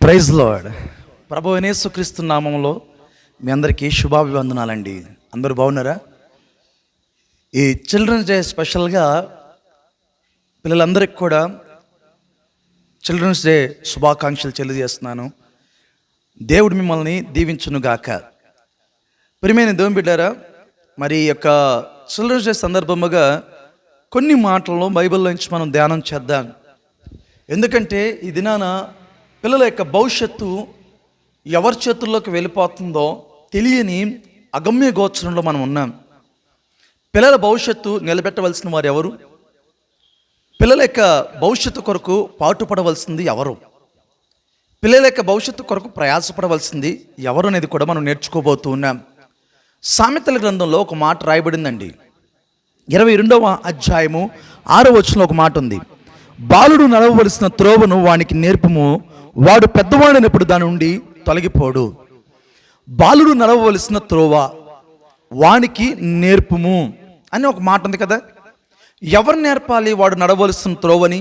Praise lord. ప్రభువైన యేసుక్రీస్తు నామములో మీ అందరికీ శుభాభివందనాలండి. అందరూ బాగున్నారా? ఈ చిల్డ్రన్స్ డే స్పెషల్గా పిల్లలందరికీ కూడా చిల్డ్రన్స్ డే శుభాకాంక్షలు తెలియజేస్తున్నాను. దేవుడు మిమ్మల్ని దీవించునుగాక. ప్రియమైన దేవుని బిడ్డారా, మరి ఈ యొక్క చిల్డ్రన్స్ డే సందర్భముగా కొన్ని మాటలను బైబిల్లో నుంచి మనం ధ్యానం చేద్దాం. ఎందుకంటే ఈ దినాన పిల్లల యొక్క భవిష్యత్తు ఎవరి చేతుల్లోకి వెళ్ళిపోతుందో తెలియని అగమ్య గోచరంలో మనం ఉన్నాం. పిల్లల భవిష్యత్తు నిలబెట్టవలసిన వారు ఎవరు? పిల్లల యొక్క భవిష్యత్తు కొరకు పాటుపడవలసింది ఎవరు? పిల్లల యొక్క భవిష్యత్తు కొరకు ప్రయాసపడవలసింది ఎవరు అనేది కూడా మనం నేర్చుకోబోతూ ఉన్నాం. సామెతల గ్రంథంలో ఒక మాట రాయబడిందండి. 22వ అధ్యాయము 6వ వచనంలో ఒక మాట ఉంది. బాలుడు నడవవలసిన త్రోవను వానికి నేర్పుము, వాడు పెద్దవాడైనప్పుడు దాని నుండి తొలగిపోడు. బాలుడు నడవవలసిన త్రోవ వానికి నేర్పుము అని ఒక మాట ఉంది కదా. ఎవరు నేర్పాలి వాడు నడవలసిన త్రోవని?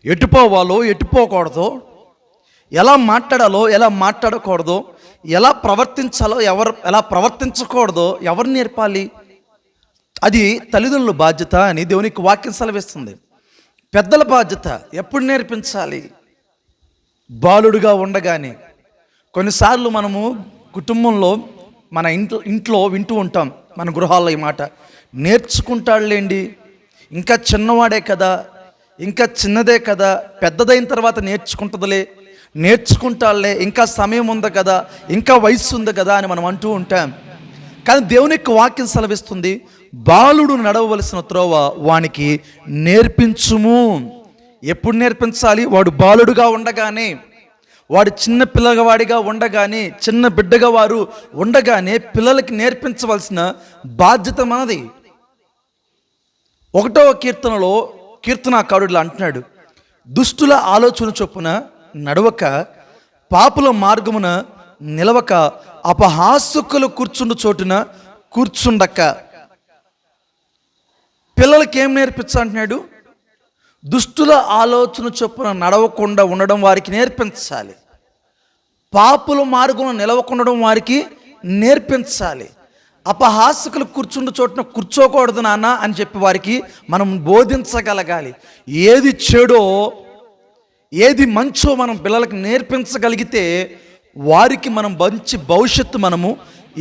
ఎటుపోవాలో ఎటుపోకూడదో, ఎలా మాట్లాడాలో ఎలా మాట్లాడకూడదో, ఎలా ప్రవర్తించాలో ఎలా ప్రవర్తించకూడదో ఎవరు నేర్పాలి? అది తల్లిదండ్రుల బాధ్యత అని దేవునికి వాక్యం సెలవిస్తుంది. పెద్దల బాధ్యత ఎప్పుడు నేర్పించాలి? బాలుడుగా ఉండగానే. కొన్నిసార్లు మనము కుటుంబంలో మన ఇంట్లో వింటూ ఉంటాం, మన గృహాల్లో ఈ మాట, నేర్చుకుంటాడులేండి, ఇంకా చిన్నవాడే కదా, ఇంకా చిన్నదే కదా, పెద్దదైన తర్వాత నేర్చుకుంటుందిలే, నేర్చుకుంటాడులే, ఇంకా సమయం ఉంది కదా, ఇంకా వయస్సు ఉంది కదా అని మనం అంటూ ఉంటాం. కానీ దేవుని యొక్క వాక్యం సెలవిస్తుంది, బాలుడు నడవవలసిన త్రోవ వానికి నేర్పించుము. ఎప్పుడు నేర్పించాలి? వాడు బాలుడుగా ఉండగానే, వాడు చిన్న పిల్లవాడిగా ఉండగానే, చిన్న బిడ్డగా వారు ఉండగానే పిల్లలకి నేర్పించవలసిన బాధ్యత మనది. 1వ కీర్తనలో కీర్తనాకారుడు అంటున్నాడు, దుష్టుల ఆలోచన చొప్పున నడవక, పాపుల మార్గమున నిలవక, అపహాసకులు కూర్చుండు చోటున కూర్చుండక. పిల్లలకి ఏం నేర్పించాలంటున్నాడు? దుష్టుల ఆలోచన చొప్పున నడవకుండా ఉండడం వారికి నేర్పించాలి. పాపుల మార్గంలో నిలవకుండా వారికి నేర్పించాలి. అపహాసకులు కూర్చుండు చోటున కూర్చోకూడదు నాన్న అని చెప్పి వారికి మనం బోధించగలగాలి. ఏది చెడో ఏది మంచో మనం పిల్లలకి నేర్పించగలిగితే వారికి మనం మంచి భవిష్యత్తు మనము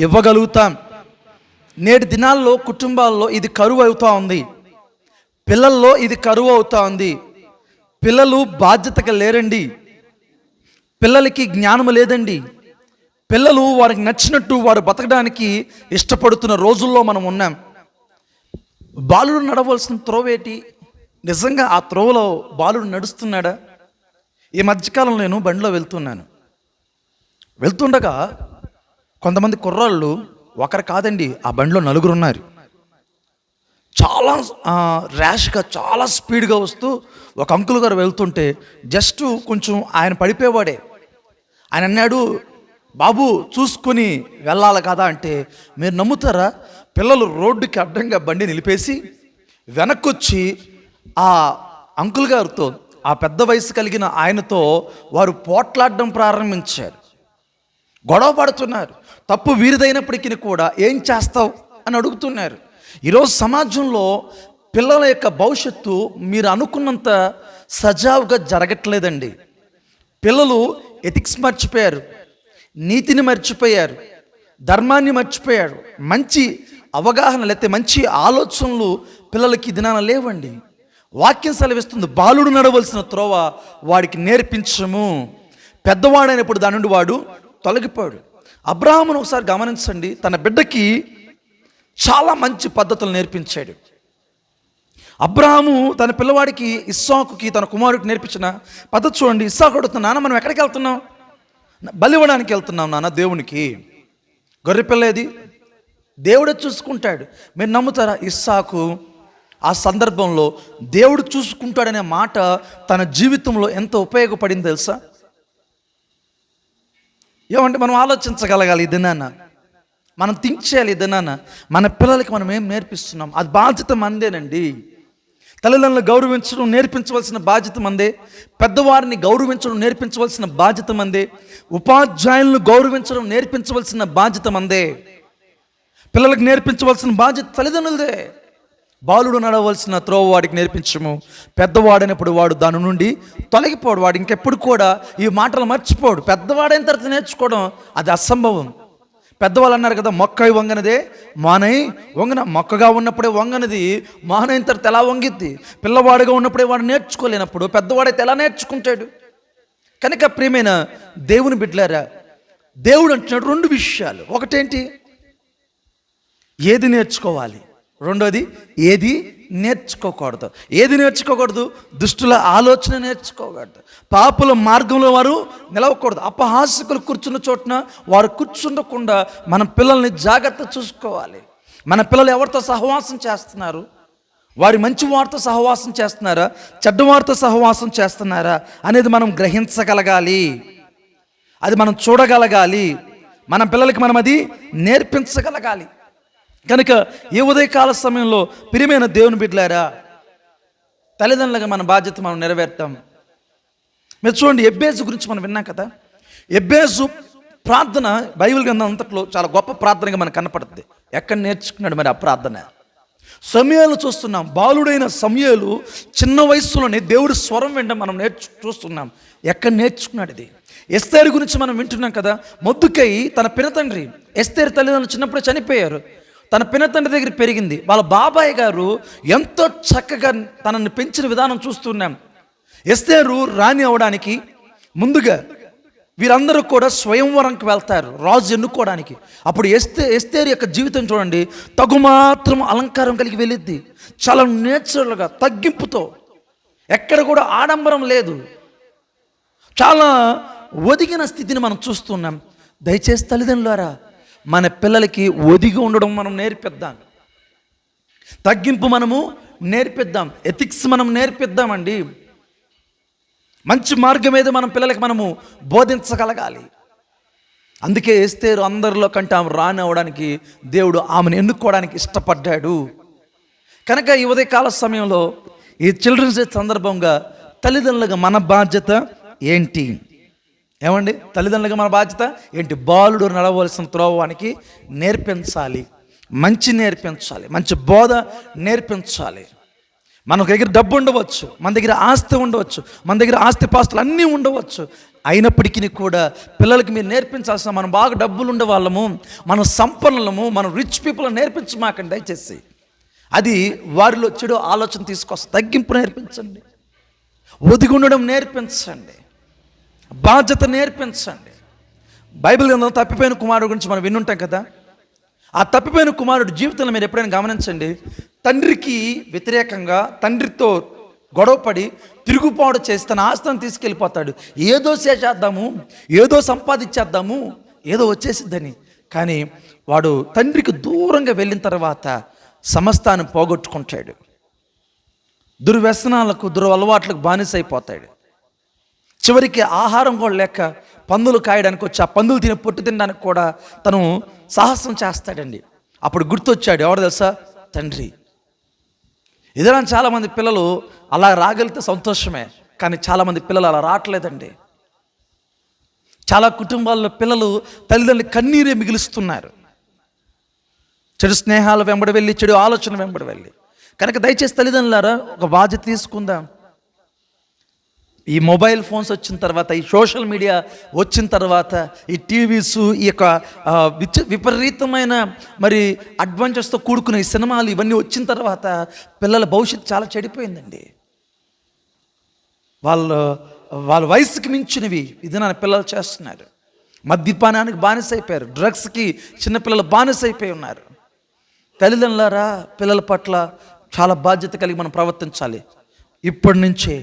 ఇవ్వగలుగుతాం. నేటి దినాల్లో కుటుంబాల్లో ఇది కరువు అవుతూ ఉంది. పిల్లల్లో ఇది కరువు అవుతూ ఉంది. పిల్లలు బాధ్యతగా లేరండి. పిల్లలకి జ్ఞానం లేదండి. పిల్లలు వారికి నచ్చినట్టు వారు బతకడానికి ఇష్టపడుతున్న రోజుల్లో మనం ఉన్నాం. బాలుడు నడవలసిన త్రోవేటి? నిజంగా ఆ త్రోవలో బాలుడు నడుస్తున్నాడా? ఈ మధ్యకాలంలో నేను బండిలో వెళ్తుండగా కొంతమంది కుర్రాళ్ళు, ఒకరు కాదండి, ఆ బండిలో 4 ఉన్నారు. చాలా ర్యాష్గా, చాలా స్పీడ్గా వస్తూ ఒక అంకుల్ గారు వెళ్తుంటే జస్ట్ కొంచెం ఆయన పడిపోయేవాడే. ఆయన అన్నాడు, బాబు చూసుకొని వెళ్ళాలి కదా అంటే, మీరు నమ్ముతారా, పిల్లలు రోడ్డుకి అడ్డంగా బండి నిలిపేసి వెనక్కొచ్చి ఆ అంకుల్ గారితో, ఆ పెద్ద వయసు కలిగిన ఆయనతో వారు పోట్లాడడం ప్రారంభించారు. గొడవ పడుతున్నారు. తప్పు వీరిదైనప్పటికీ కూడా ఏం చేస్తావు అని అడుగుతున్నారు. ఈరోజు సమాజంలో పిల్లల యొక్క భవిష్యత్తు మీరు అనుకున్నంత సజావుగా జరగట్లేదండి. పిల్లలు ఎథిక్స్ మర్చిపోయారు, నీతిని మర్చిపోయారు, ధర్మాన్ని మర్చిపోయారు. మంచి అవగాహన లేకపోతే మంచి ఆలోచనలు పిల్లలకి దినాన లేవండి. వాక్యం సెలవిస్తుంది, బాలుడు నడవలసిన త్రోవ వాడికి నేర్పించము, పెద్దవాడైనప్పుడు దాని నుండి వాడు తొలగిపోయాడు. అబ్రాహామును ఒకసారి గమనించండి, తన బిడ్డకి చాలా మంచి పద్ధతులు నేర్పించాడు. అబ్రాహాము తన పిల్లవాడికి ఇస్సాకుకి, తన కుమారుడికి నేర్పించిన పద్ధతి చూడండి. ఇస్సాకు అడుగుతున్నా, నాన్న మనం ఎక్కడికి వెళ్తున్నాం? బలివ్వడానికి వెళ్తున్నాం నాన్న దేవునికి. గొర్రెపిల్లేది? దేవుడే చూసుకుంటాడు. మీరు నమ్ముతారా? ఇస్సాకు ఆ సందర్భంలో దేవుడు చూసుకుంటాడనే మాట తన జీవితంలో ఎంత ఉపయోగపడింది తెలుసా? ఏమంటే మనం ఆలోచించగలగాలి. ఇది నాన్న మనం థింక్ చేయాలి. ఇది నాన్న మన పిల్లలకి మనం ఏం నేర్పిస్తున్నాం, అది బాధ్యత మందేనండి. తల్లిదండ్రులను గౌరవించడం నేర్పించవలసిన బాధ్యత మందే. పెద్దవారిని గౌరవించడం నేర్పించవలసిన బాధ్యత మందే. ఉపాధ్యాయులను గౌరవించడం నేర్పించవలసిన బాధ్యత మందే. పిల్లలకు నేర్పించవలసిన బాధ్యత తల్లిదండ్రులదే. బాలుడు నడవలసిన త్రోవ వాడికి నేర్పించము, పెద్దవాడైనప్పుడు వాడు దాని నుండి తొలగిపోడు. వాడు ఇంకెప్పుడు కూడా ఈ మాటలు మర్చిపోడు. పెద్దవాడైన తర్వాత నేర్చుకోవడం అది అసంభవం. పెద్దవాళ్ళు అన్నారు కదా, మొక్క వంగనదే మానై వంగన. మొక్కగా ఉన్నప్పుడే వంగనది మానైన తర్వాత ఎలా వంగిద్ది? పిల్లవాడుగా ఉన్నప్పుడే వాడు నేర్చుకోలేనప్పుడు పెద్దవాడైతే ఎలా నేర్చుకుంటాడు? కనుక ప్రియమైన దేవుని బిడ్డలారా, దేవుడు అంటున్నాడు రెండు విషయాలు. ఒకటేంటి? ఏది నేర్చుకోవాలి, రెండోది ఏది నేర్చుకోకూడదు. ఏది నేర్చుకోకూడదు? దుష్టుల ఆలోచన నేర్చుకోకూడదు. పాపుల మార్గంలో వారు నిలవకూడదు. అపహాసకులు కూర్చున్న చోటున వారు కూర్చుండకుండా మన పిల్లల్ని జాగ్రత్త చూసుకోవాలి. మన పిల్లలు ఎవరితో సహవాసం చేస్తున్నారు? వారి మంచి వారితో సహవాసం చేస్తున్నారా, చెడ్డవారితో సహవాసం చేస్తున్నారా అనేది మనం గ్రహించగలగాలి. అది మనం చూడగలగాలి. మన పిల్లలకి మనం అది నేర్పించగలగాలి. కనుక ఈ ఉదయకాల సమయంలో ప్రియమైన దేవుని బిడ్డలారా, తల్లిదండ్రులుగా మన బాధ్యత మనం నెరవేర్తాం. మీరు చూడండి, ఎబ్బేజు గురించి మనం విన్నాం కదా. ఎబ్బేజు ప్రార్థన బైబిల్ గ్రంథం అంతట్లో చాలా గొప్ప ప్రార్థనగా మనకు కనపడుతుంది. ఎక్కడ నేర్చుకున్నాడు మరి ఆ ప్రార్థన? సమూయేలు చూస్తున్నాం. బాలుడైన సమూయేలు చిన్న వయసులోనే దేవుడి స్వరం వినడం మనం చూస్తున్నాం. ఎక్కడ నేర్చుకున్నాడు ఇది? ఎస్తేరు గురించి మనం వింటున్నాం కదా. మొర్దెకై తన పినతండ్రి, ఎస్తేరు తల్లిదండ్రులు చిన్నప్పుడే చనిపోయారు. తన పినతండ్రి దగ్గర పెరిగింది. వాళ్ళ బాబాయ్ గారు ఎంతో చక్కగా తనని పెంచిన విధానం చూస్తున్నాం. ఎస్తేరు రాణి అవడానికి ముందుగా వీరందరూ కూడా స్వయంవరంకి వెళ్తారు రాజు ఎన్నుకోవడానికి. అప్పుడు ఎస్తేరు యొక్క జీవితం చూడండి, తగుమాత్రం అలంకారం కలిగి వెళ్ళిద్ది. చాలా నేచురల్గా, తగ్గింపుతో, ఎక్కడ కూడా ఆడంబరం లేదు. చాలా ఒదిగిన స్థితిని మనం చూస్తున్నాం. దయచేసి తల్లిదండ్రులారా, మన పిల్లలకి ఒదిగి ఉండడం మనం నేర్పిద్దాం. తగ్గింపు మనము నేర్పిద్దాం. ఎథిక్స్ మనం నేర్పిద్దామండి. మంచి మార్గం ఏదో మనం పిల్లలకి మనము బోధించగలగాలి. అందుకే ఎస్తేరు అందరిలో కంటే ఆమె రాణి అవడానికి దేవుడు ఆమెను ఎన్నుకోవడానికి ఇష్టపడ్డాడు. కనుక ఈ ఉదయకాల సమయంలో ఈ చిల్డ్రన్స్ డే సందర్భంగా తల్లిదండ్రులుగా మన బాధ్యత ఏంటి? ఏమండి, తల్లిదండ్రులుగా మన బాధ్యత ఏంటి? బాలుడు నడవలసిన త్రోవానికి నేర్పించాలి, మంచి నేర్పించాలి, మంచి బోధ నేర్పించాలి. మన దగ్గర డబ్బు ఉండవచ్చు, మన దగ్గర ఆస్తి ఉండవచ్చు, మన దగ్గర ఆస్తిపాస్తులు అన్నీ ఉండవచ్చు. అయినప్పటికీ కూడా పిల్లలకి మీరు నేర్పించాల్సిన, మనం బాగా డబ్బులు ఉండే వాళ్ళము, మనం సంపన్నులము, మనం రిచ్ పీపుల్ నేర్పించమాకండి దయచేసి. అది వారిలో చెడు ఆలోచన తీసుకొస్తుంది. తగ్గింపు నేర్పించండి, ఒదిగి ఉండడం నేర్పించండి, బాధ్యత నేర్పించండి. బైబిల్ గ్రంథం తప్పిపోయిన కుమారుడు గురించి మనం వినుంటాం కదా. ఆ తప్పిపోయిన కుమారుడు జీవితంలో మీరు ఎప్పుడైనా గమనించండి, తండ్రికి వ్యతిరేకంగా, తండ్రితో గొడవపడి తిరుగుబాటు చేసి తన ఆస్తిని తీసుకెళ్ళిపోతాడు. ఏదో చేసేద్దాము, ఏదో సంపాదించేద్దాము, ఏదో వచ్చేసిద్దని. కానీ వాడు తండ్రికి దూరంగా వెళ్ళిన తర్వాత సమస్తాన్ని పోగొట్టుకుంటాడు. దుర్వ్యసనాలకు, దురలవాట్లకు బానిసైపోతాడు. చివరికి ఆహారం కూడా లేక పందులు కాయడానికి వచ్చి ఆ పందులు తినే పొట్టు తినడానికి కూడా తను సాహసం చేస్తాడండి. అప్పుడు గుర్తొచ్చాడు, ఎవరు తెలుసా? తండ్రి. ఇదేనా చాలామంది పిల్లలు అలా రాగలిగితే సంతోషమే, కానీ చాలామంది పిల్లలు అలా రావట్లేదండి. చాలా కుటుంబాల్లో పిల్లలు తల్లిదండ్రులు కన్నీరే మిగులుస్తున్నారు, చెడు స్నేహాల వెంబడి వెళ్ళి, చెడు ఆలోచన వెంబడి వెళ్ళి. కనుక దయచేసి తల్లిదండ్రులారా, ఒక బాధ్యత తీసుకుందాం. ఈ మొబైల్ ఫోన్స్ వచ్చిన తర్వాత, ఈ సోషల్ మీడియా వచ్చిన తర్వాత, ఈ టీవీస్, ఈ యొక్క విపరీతమైన మరి అడ్వెంచర్స్తో కూడుకున్న ఈ సినిమాలు ఇవన్నీ వచ్చిన తర్వాత పిల్లల భవిష్యత్తు చాలా చెడిపోయిందండి. వాళ్ళ వయసుకి మించినవి ఇది నా పిల్లలు చేస్తున్నారు. మద్యపానానికి బానిసైపోయారు, డ్రగ్స్కి చిన్నపిల్లలు బానిసైపోయి ఉన్నారు. తల్లిదండ్రులారా, పిల్లల పట్ల చాలా బాధ్యత కలిగి మనం ప్రవర్తించాలి. ఇప్పటి నుంచే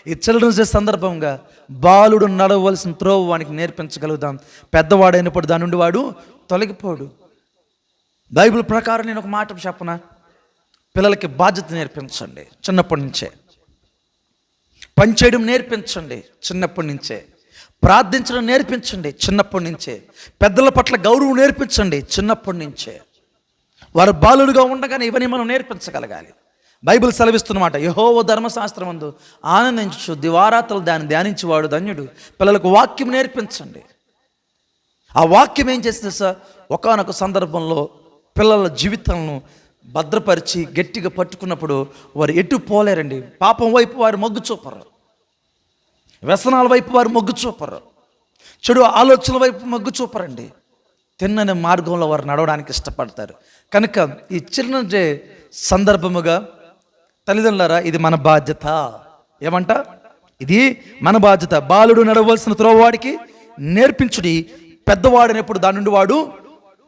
ఈ చిల్డ్రన్స్ డే సందర్భంగా బాలుడు నడవలసిన త్రోవ వానికి నేర్పించగలుగుతాం. పెద్దవాడైనప్పుడు దాని నుండి వాడు తొలగిపోడు. బైబిల్ ప్రకారం నేను ఒక మాట చెప్పనా, పిల్లలకి బాధ్యత నేర్పించండి చిన్నప్పటి నుంచే. పనిచేయడం నేర్పించండి చిన్నప్పటి నుంచే. ప్రార్థించడం నేర్పించండి చిన్నప్పటి నుంచే. పెద్దల పట్ల గౌరవం నేర్పించండి చిన్నప్పటి నుంచే. వారు బాలుడుగా ఉండగానే ఇవన్నీ మనం నేర్పించగలగాలి. బైబిల్ సెలవిస్తున్నమాట, యెహోవా ధర్మశాస్త్రమందు ఆనందించు దివారాత్రులు దాన్ని ధ్యానించేవాడు ధన్యుడు. పిల్లలకు వాక్యం నేర్పించండి. ఆ వాక్యం ఏం చేస్తుంది సార్, ఒకానొక సందర్భంలో పిల్లల జీవితాలను భద్రపరిచి గట్టిగా పట్టుకున్నప్పుడు వారు ఎటు పోలేరండి. పాపం వైపు వారు మొగ్గు చూపరు, వ్యసనాల వైపు వారు మొగ్గు చూపరు, చెడు ఆలోచనల వైపు మొగ్గు చూపరండి. తిన్నని మార్గంలో వారు నడవడానికి ఇష్టపడతారు. కనుక ఈ చిల్డ్రన్స్ డే సందర్భముగా తల్లిదండ్రులారా, ఇది మన బాధ్యత. ఏమంట, ఇది మన బాధ్యత. బాలుడు నడవలసిన త్రోవవాడికి నేర్పించుడి, పెద్దవాడినప్పుడు దాని నుండి వాడు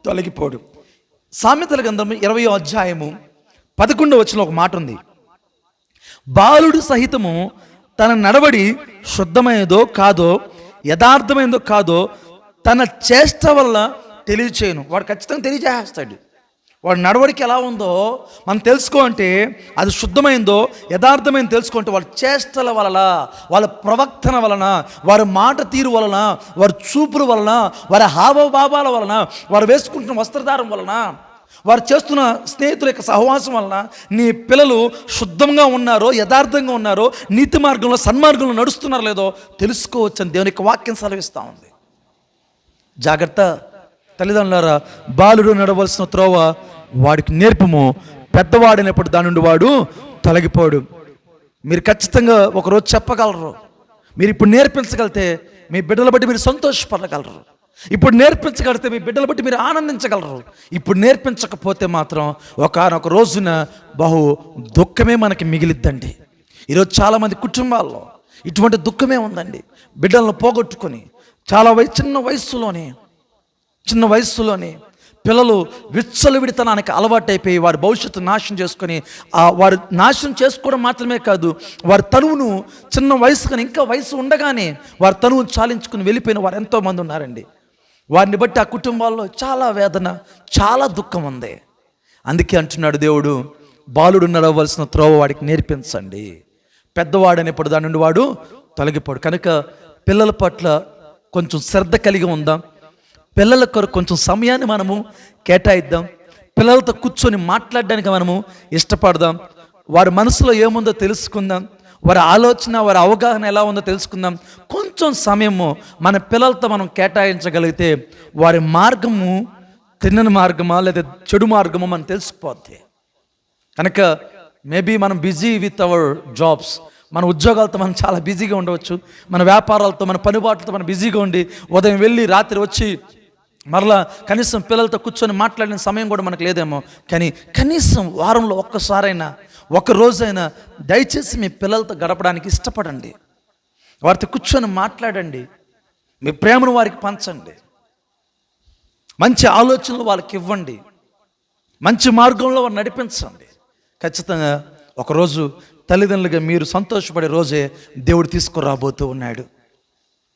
తొలగిపోడు. సామెతల గ్రంథం 20వ అధ్యాయము 11వ వచనంలో ఒక మాట ఉంది, బాలుడు సహితము తన నడవడి శుద్ధమైనదో కాదో, యథార్థమైనదో కాదో తన చేష్ట వల్ల తెలియచేయను. వాడు ఖచ్చితంగా తెలియజేస్తాడు. వాడు నడవడికి ఎలా ఉందో మనం తెలుసుకో అంటే, అది శుద్ధమైందో యథార్థమైందో తెలుసుకుంటే వాళ్ళ చేష్టల వలన, వాళ్ళ ప్రవక్తన వలన, వారి మాట తీరు వలన, వారి చూపుల వలన, వారి హావభావాల వలన, వారు వేసుకుంటున్న వస్త్రధారం వలన, వారు చేస్తున్న స్నేహితుల యొక్క సహవాసం వలన నీ పిల్లలు శుద్ధంగా ఉన్నారో, యథార్థంగా ఉన్నారో, నీతి మార్గంలో సన్మార్గంలో నడుస్తున్నారో లేదో తెలుసుకోవచ్చని దేవుని యొక్క వాక్యం సెలవిస్తూ ఉంది. జాగ్రత్త తల్లిదండ్రులారా, బాలుడు నడవలసిన త్రోవ వాడికి నేర్పము, పెద్దవాడినప్పుడు దాని నుండి వాడు తొలగిపోడు. మీరు ఖచ్చితంగా ఒకరోజు చెప్పగలరు. మీరు ఇప్పుడు నేర్పించగలిగితే మీ బిడ్డల బట్టి మీరు సంతోషపడగలరు. ఇప్పుడు నేర్పించగలిగితే మీ బిడ్డల బట్టి మీరు ఆనందించగలరు. ఇప్పుడు నేర్పించకపోతే మాత్రం ఒకానొక రోజున బహు దుఃఖమే మనకి మిగిలిద్దండి. ఈరోజు చాలామంది కుటుంబాల్లో ఇటువంటి దుఃఖమే ఉందండి. బిడ్డలను పోగొట్టుకొని చాలా చిన్న వయస్సులోనే పిల్లలు విచ్చలవిడితనానికి అలవాటైపోయి వారి భవిష్యత్తు నాశనం చేసుకొని, వారు నాశనం చేసుకోవడం మాత్రమే కాదు, వారి తనువును చిన్న వయసు కానీ ఇంకా వయసు ఉండగానే వారి తనువును చాలించుకుని వెళ్ళిపోయిన వారు ఎంతోమంది ఉన్నారండి. వారిని బట్టి ఆ కుటుంబాల్లో చాలా వేదన, చాలా దుఃఖం ఉంది. అందుకే అంటున్నాడు దేవుడు, బాలుడు నడవలసిన త్రోవ వాడికి నేర్పించండి, పెద్దవాడనేప్పుడు దాని నుండి వాడు తొలగిపోడు. కనుక పిల్లల పట్ల కొంచెం శ్రద్ధ కలిగి ఉందాం. పిల్లల కొరకు కొంచెం సమయాన్ని మనము కేటాయిద్దాం. పిల్లలతో కూర్చొని మాట్లాడడానికి మనము ఇష్టపడదాం. వారి మనసులో ఏముందో తెలుసుకుందాం. వారి ఆలోచన, వారి అవగాహన ఎలా ఉందో తెలుసుకుందాం. కొంచెం సమయము మన పిల్లలతో మనం కేటాయించగలిగితే వారి మార్గము తిన్నని మార్గమా లేదా చెడు మార్గమా మనం తెలిసిపోద్ది. కనుక మేబీ మనం బిజీ విత్ అవర్ జాబ్స్, మన ఉద్యోగాలతో మనం చాలా బిజీగా ఉండవచ్చు, మన వ్యాపారాలతో, మన పనిబాట్లతో మనం బిజీగా ఉండి ఉదయం వెళ్ళి రాత్రి వచ్చి మరలా కనీసం పిల్లలతో కూర్చొని మాట్లాడిన సమయం కూడా మనకు లేదేమో. కానీ కనీసం వారంలో ఒక్కసారైనా, ఒక రోజైనా దయచేసి మీ పిల్లలతో గడపడానికి ఇష్టపడండి. వారితో కూర్చొని మాట్లాడండి, మీ ప్రేమను వారికి పంచండి, మంచి ఆలోచనలు వాళ్ళకి ఇవ్వండి, మంచి మార్గంలో వారు నడిపించండి. ఖచ్చితంగా ఒకరోజు తల్లిదండ్రులుగా మీరు సంతోషపడే రోజే దేవుడు తీసుకురాబోతూ ఉన్నాడు.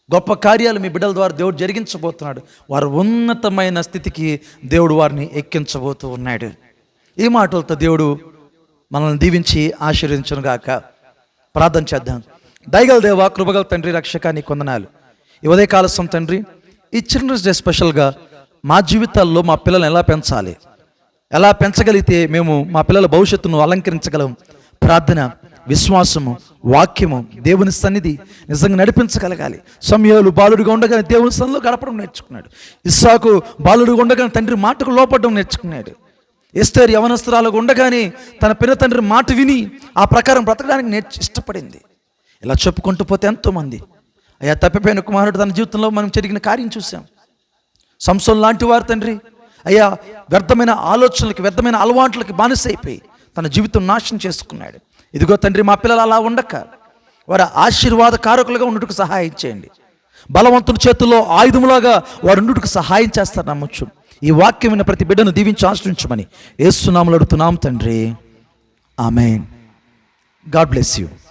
గొప్ప కార్యాలు మీ బిడ్డల ద్వారా దేవుడు జరిగించబోతున్నాడు. వారు ఉన్నతమైన స్థితికి దేవుడు వారిని ఎక్కించబోతూ ఉన్నాడు. ఈ మాటలతో దేవుడు మనల్ని దీవించి ఆశీర్వదించును గాక. ప్రార్థన చేద్దాం. దయగల దేవా, కృపగల తండ్రి, రక్షక, నీ వందనాలు. ఈ ఉదయకాలసం తండ్రి, ఈ చిల్డ్రన్స్ డే స్పెషల్గా మా జీవితాల్లో మా పిల్లల్ని ఎలా పెంచాలి, ఎలా పెంచగలిగితే మేము మా పిల్లల భవిష్యత్తును అలంకరించగలం, ప్రార్థన, విశ్వాసము, వాక్యము, దేవుని సన్నిధి నిజంగా నడిపించగలగాలి. సమయాలు బాలుడిగా ఉండగానే దేవుని సన్నిధిలో గడపడం నేర్చుకున్నాడు. ఇస్సాకు బాలుడిగా ఉండగానే తండ్రి మాటకు లోపడడం నేర్చుకున్నాడు. ఎస్తేరు యవనస్తురాలుగా ఉండగానే తన పిన్న తండ్రి మాట విని ఆ ప్రకారం బ్రతకడానికి ఇష్టపడింది. ఇలా చెప్పుకుంటూ పోతే ఎంతోమంది అయ్యా తప్పిపోయిన కుమారుడు తన జీవితంలో మనం జరిగిన కార్యం చూసాం. సంసోను లాంటి వారు తండ్రి అయ్యా వ్యర్థమైన ఆలోచనలకి, వ్యర్థమైన అలవాట్లకి బానిసైపోయి తన జీవితం నాశనం చేసుకున్నాడు. ఇదిగో తండ్రి, మా పిల్లలు అలా ఉండక వారు ఆశీర్వాద కారకులుగా ఉండుటకు సహాయం చేయండి. బలవంతుని చేతుల్లో ఆయుధములాగా వారు ఉండుటకు సహాయం చేస్తారు నమ్మొచ్చు. ఈ వాక్యం విన్న ప్రతి బిడ్డను దీవించి ఆశ్రయించమని యేసు నామములో అడుగుతున్నాం తండ్రి, ఆమేన్. God bless you.